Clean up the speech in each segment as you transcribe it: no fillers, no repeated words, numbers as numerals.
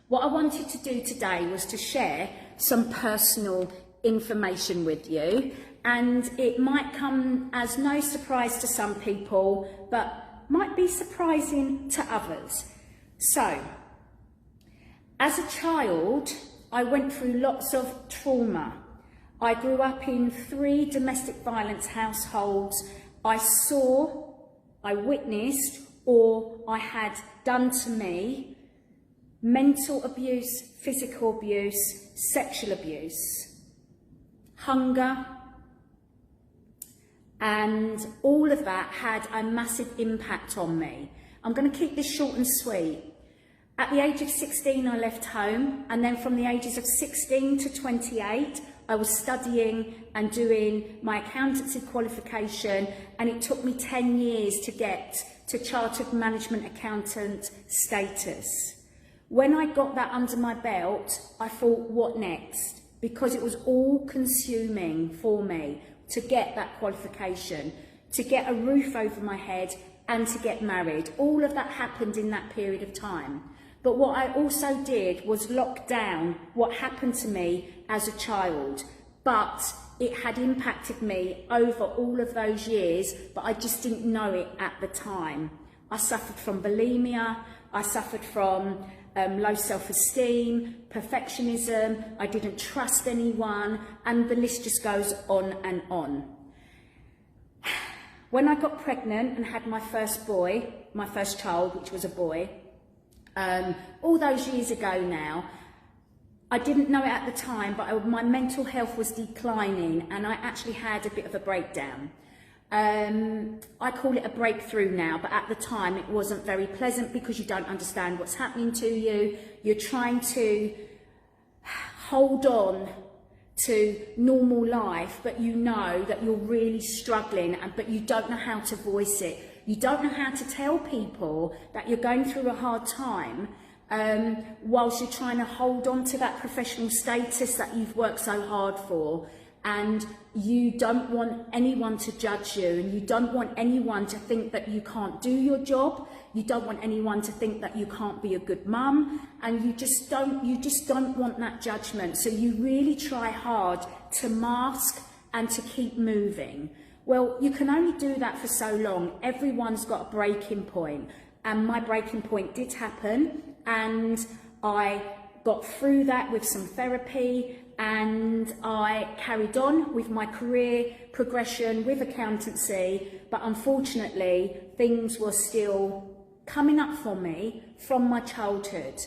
What I wanted to do today was to share some personal information with you, and it might come as no surprise to some people, but might be surprising to others. So, as a child, I went through lots of trauma. I grew up in 3 domestic violence households. I saw, I witnessed, or I had done to me mental abuse, physical abuse, sexual abuse, hunger, and all of that had a massive impact on me. I'm going to keep this short and sweet. At the age of 16, I left home, and then from the ages of 16 to 28, I was studying and doing my accountancy qualification, and it took me 10 years to get to Chartered Management Accountant status. When I got that under my belt, I thought, what next? Because it was all consuming for me to get that qualification, to get a roof over my head, and to get married. All of that happened in that period of time. But what I also did was lock down what happened to me as a child. But it had impacted me over all of those years, but I just didn't know it at the time. I suffered from bulimia, I suffered from low self-esteem, perfectionism, I didn't trust anyone, and the list just goes on and on. When I got pregnant and had my first boy, my first child, which was a boy, all those years ago now, I didn't know it at the time, but my mental health was declining, and I actually had a bit of a breakdown. I call it a breakthrough now, but at the time it wasn't very pleasant because you don't understand what's happening to you. You're trying to hold on to normal life, but you know that you're really struggling, but you don't know how to voice it. You don't know how to tell people that you're going through a hard time whilst you're trying to hold on to that professional status that you've worked so hard for. And you don't want anyone to judge you, and you don't want anyone to think that you can't do your job. You don't want anyone to think that you can't be a good mum, and you just don't want that judgment. So you really try hard to mask and to keep moving. Well, you can only do that for so long. Everyone's got a breaking point, and my breaking point did happen, and I got through that with some therapy, and I carried on with my career progression with accountancy, but unfortunately things were still coming up for me from my childhood.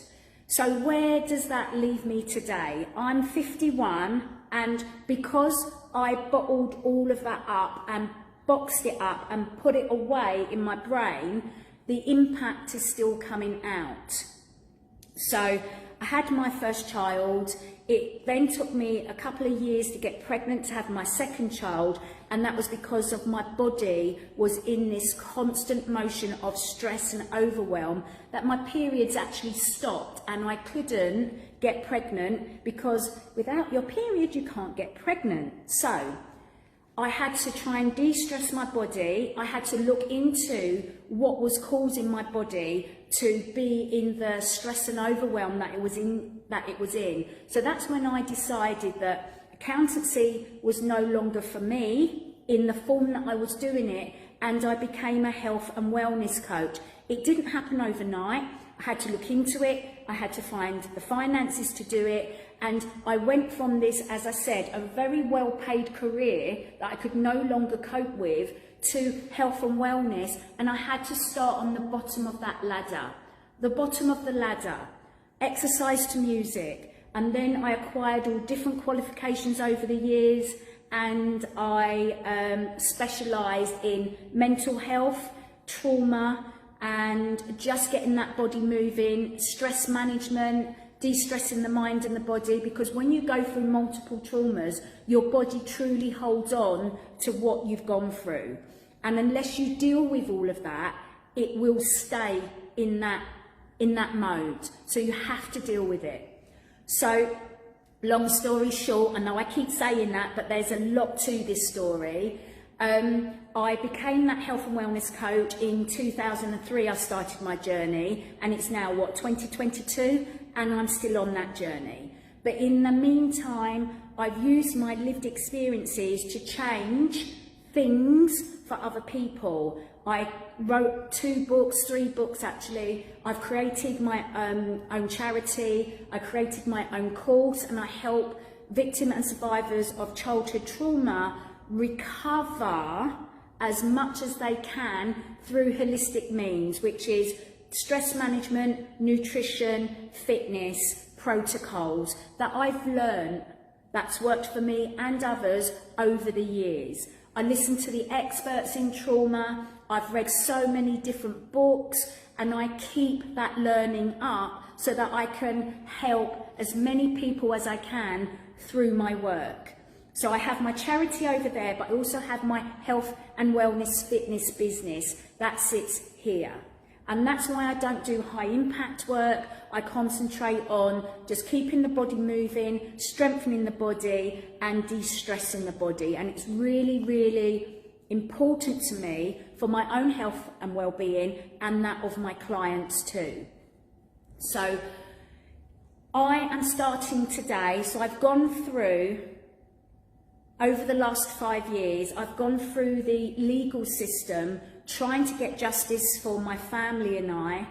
So where does that leave me today? I'm 51, and because I bottled all of that up and boxed it up and put it away in my brain, the impact is still coming out. So I had my first child. It then took me a couple of years to get pregnant, to have my second child, and that was because of my body was in this constant motion of stress and overwhelm that my periods actually stopped, and I couldn't get pregnant because without your period you can't get pregnant. So I had to try and de-stress my body. I had to look into what was causing my body to be in the stress and overwhelm that it was in. So that's when I decided that accountancy was no longer for me in the form that I was doing it, and I became a health and wellness coach. It didn't happen overnight. I had to look into it. I had to find the finances to do it. And I went from this, as I said, a very well-paid career that I could no longer cope with, to health and wellness, and I had to start on the bottom of that ladder. The bottom of the ladder, exercise to music, and then I acquired all different qualifications over the years, and I specialised in mental health, trauma, and just getting that body moving, stress management, de-stressing the mind and the body, because when you go through multiple traumas, your body truly holds on to what you've gone through. And unless you deal with all of that, it will stay in that mode. So you have to deal with it. So long story short, I know I keep saying that, but there's a lot to this story. I became that health and wellness coach in 2003. I started my journey, and it's now, what, 2022? and I'm still on that journey. But in the meantime, I've used my lived experiences to change things for other people. I wrote 2 books, 3 books actually. I've created my own charity. I created my own course, and I help victims and survivors of childhood trauma recover as much as they can through holistic means, which is stress management, nutrition, fitness, protocols that I've learned that's worked for me and others over the years. I listen to the experts in trauma. I've read so many different books, and I keep that learning up so that I can help as many people as I can through my work. So I have my charity over there, but I also have my health and wellness fitness business that sits here. And that's why I don't do high impact work. I concentrate on just keeping the body moving, strengthening the body, and de-stressing the body. And it's really, really important to me for my own health and well-being, and that of my clients too. So I am starting today. So I've gone through, over the last 5 years, I've gone through the legal system trying to get justice for my family and I,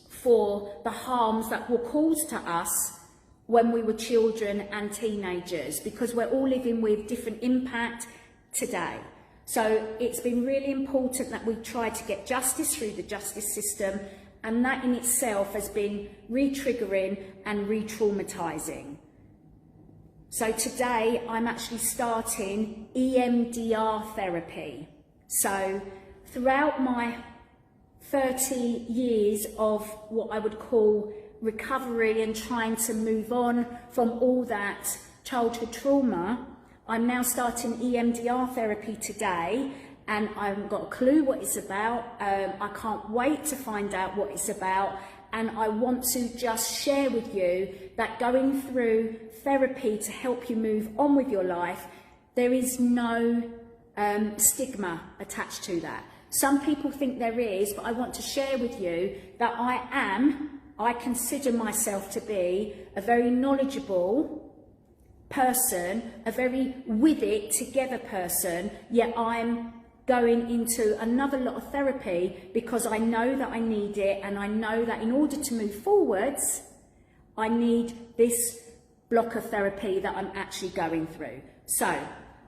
for the harms that were caused to us when we were children and teenagers, because we're all living with different impact today. So it's been really important that we try to get justice through the justice system, and that in itself has been re-triggering and re-traumatizing. So today I'm actually starting EMDR therapy. So throughout my 30 years of what I would call recovery and trying to move on from all that childhood trauma, I'm now starting EMDR therapy today, and I haven't got a clue what it's about. I can't wait to find out what it's about, and I want to just share with you that going through therapy to help you move on with your life, there is no stigma attached to that. Some people think there is, but I want to share with you that I consider myself to be a very knowledgeable person, a very with it together person, yet I'm going into another lot of therapy because I know that I need it, and I know that in order to move forwards, I need this block of therapy that I'm actually going through. So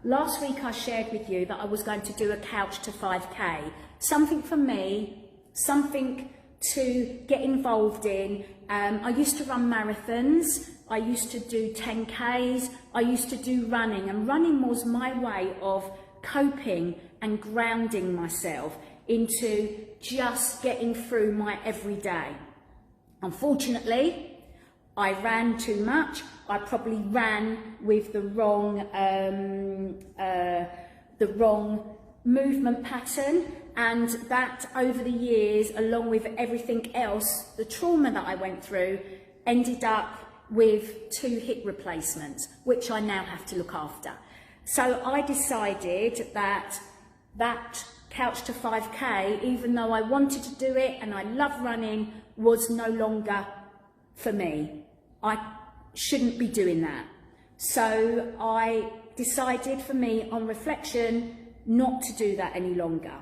last week I shared with you that I was going to do a couch to 5K, something for me, something to get involved in. I used to run marathons, I used to do 10Ks, I used to do running, and running was my way of coping and grounding myself into just getting through my everyday. Unfortunately, I ran too much. I probably ran with the wrong movement pattern, and that over the years, along with everything else, the trauma that I went through, ended up with 2 hip replacements, which I now have to look after. So I decided that couch to 5K, even though I wanted to do it and I love running, was no longer for me. I shouldn't be doing that. So I decided, for me, on reflection, not to do that any longer.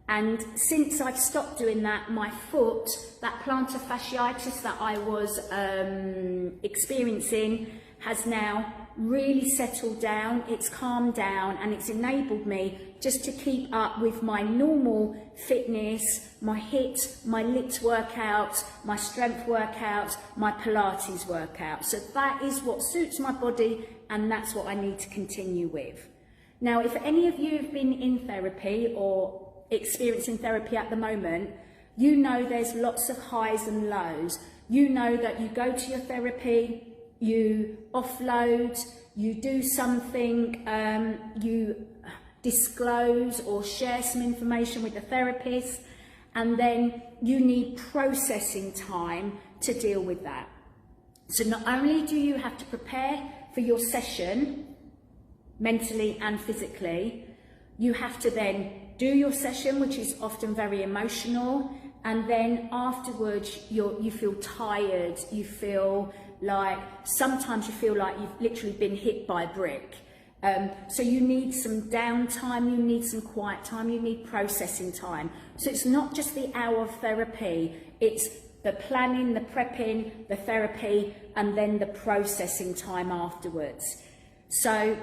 And since I've stopped doing that, my foot, that plantar fasciitis that I was experiencing, has now really settled down, it's calmed down, and it's enabled me just to keep up with my normal fitness, my HIIT, my LIT workouts, my strength workouts, my Pilates workouts. So that is what suits my body, and that's what I need to continue with. Now, if any of you have been in therapy or experiencing therapy at the moment, you know there's lots of highs and lows. You know that you go to your therapy, you offload, you do something, you disclose or share some information with the therapist, and then you need processing time to deal with that. So not only do you have to prepare for your session mentally and physically, you have to then do your session, which is often very emotional, and then afterwards you feel tired, you feel like, sometimes you feel like you've literally been hit by a brick. So you need some downtime, you need some quiet time, you need processing time. So it's not just the hour of therapy, it's the planning, the prepping, the therapy, and then the processing time afterwards. So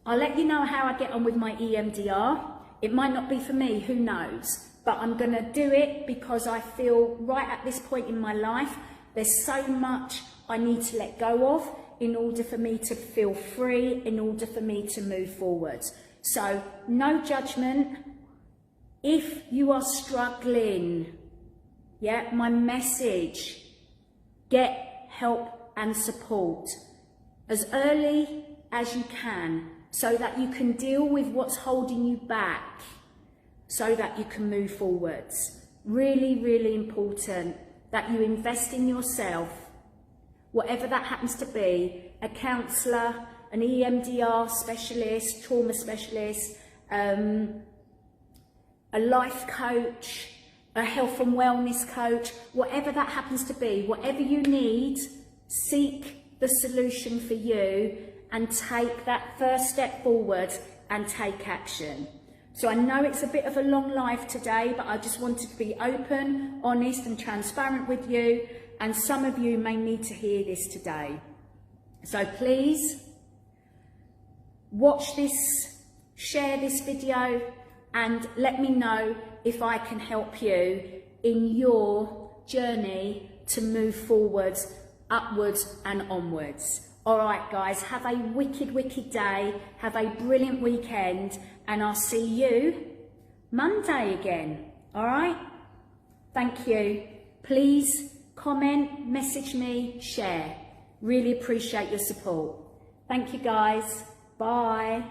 I'll let you know how I get on with my EMDR. It might not be for me, who knows? But I'm going to do it because I feel right at this point in my life, there's so much I need to let go of in order for me to feel free, in order for me to move forward. So no judgment. If you are struggling, yeah, my message, get help and support as early as you can so that you can deal with what's holding you back, so that you can move forwards. Really, really important that you invest in yourself, whatever that happens to be, a counsellor, an EMDR specialist, trauma specialist, a life coach, a health and wellness coach, whatever that happens to be, whatever you need, seek the solution for you and take that first step forward and take action. So I know it's a bit of a long live today, but I just wanted to be open, honest and transparent with you, and some of you may need to hear this today. So please watch this, share this video, and let me know if I can help you in your journey to move forwards, upwards and onwards. All right, guys, have a wicked, wicked day. Have a brilliant weekend, and I'll see you Monday again. All right? Thank you. Please comment, message me, share. Really appreciate your support. Thank you, guys. Bye.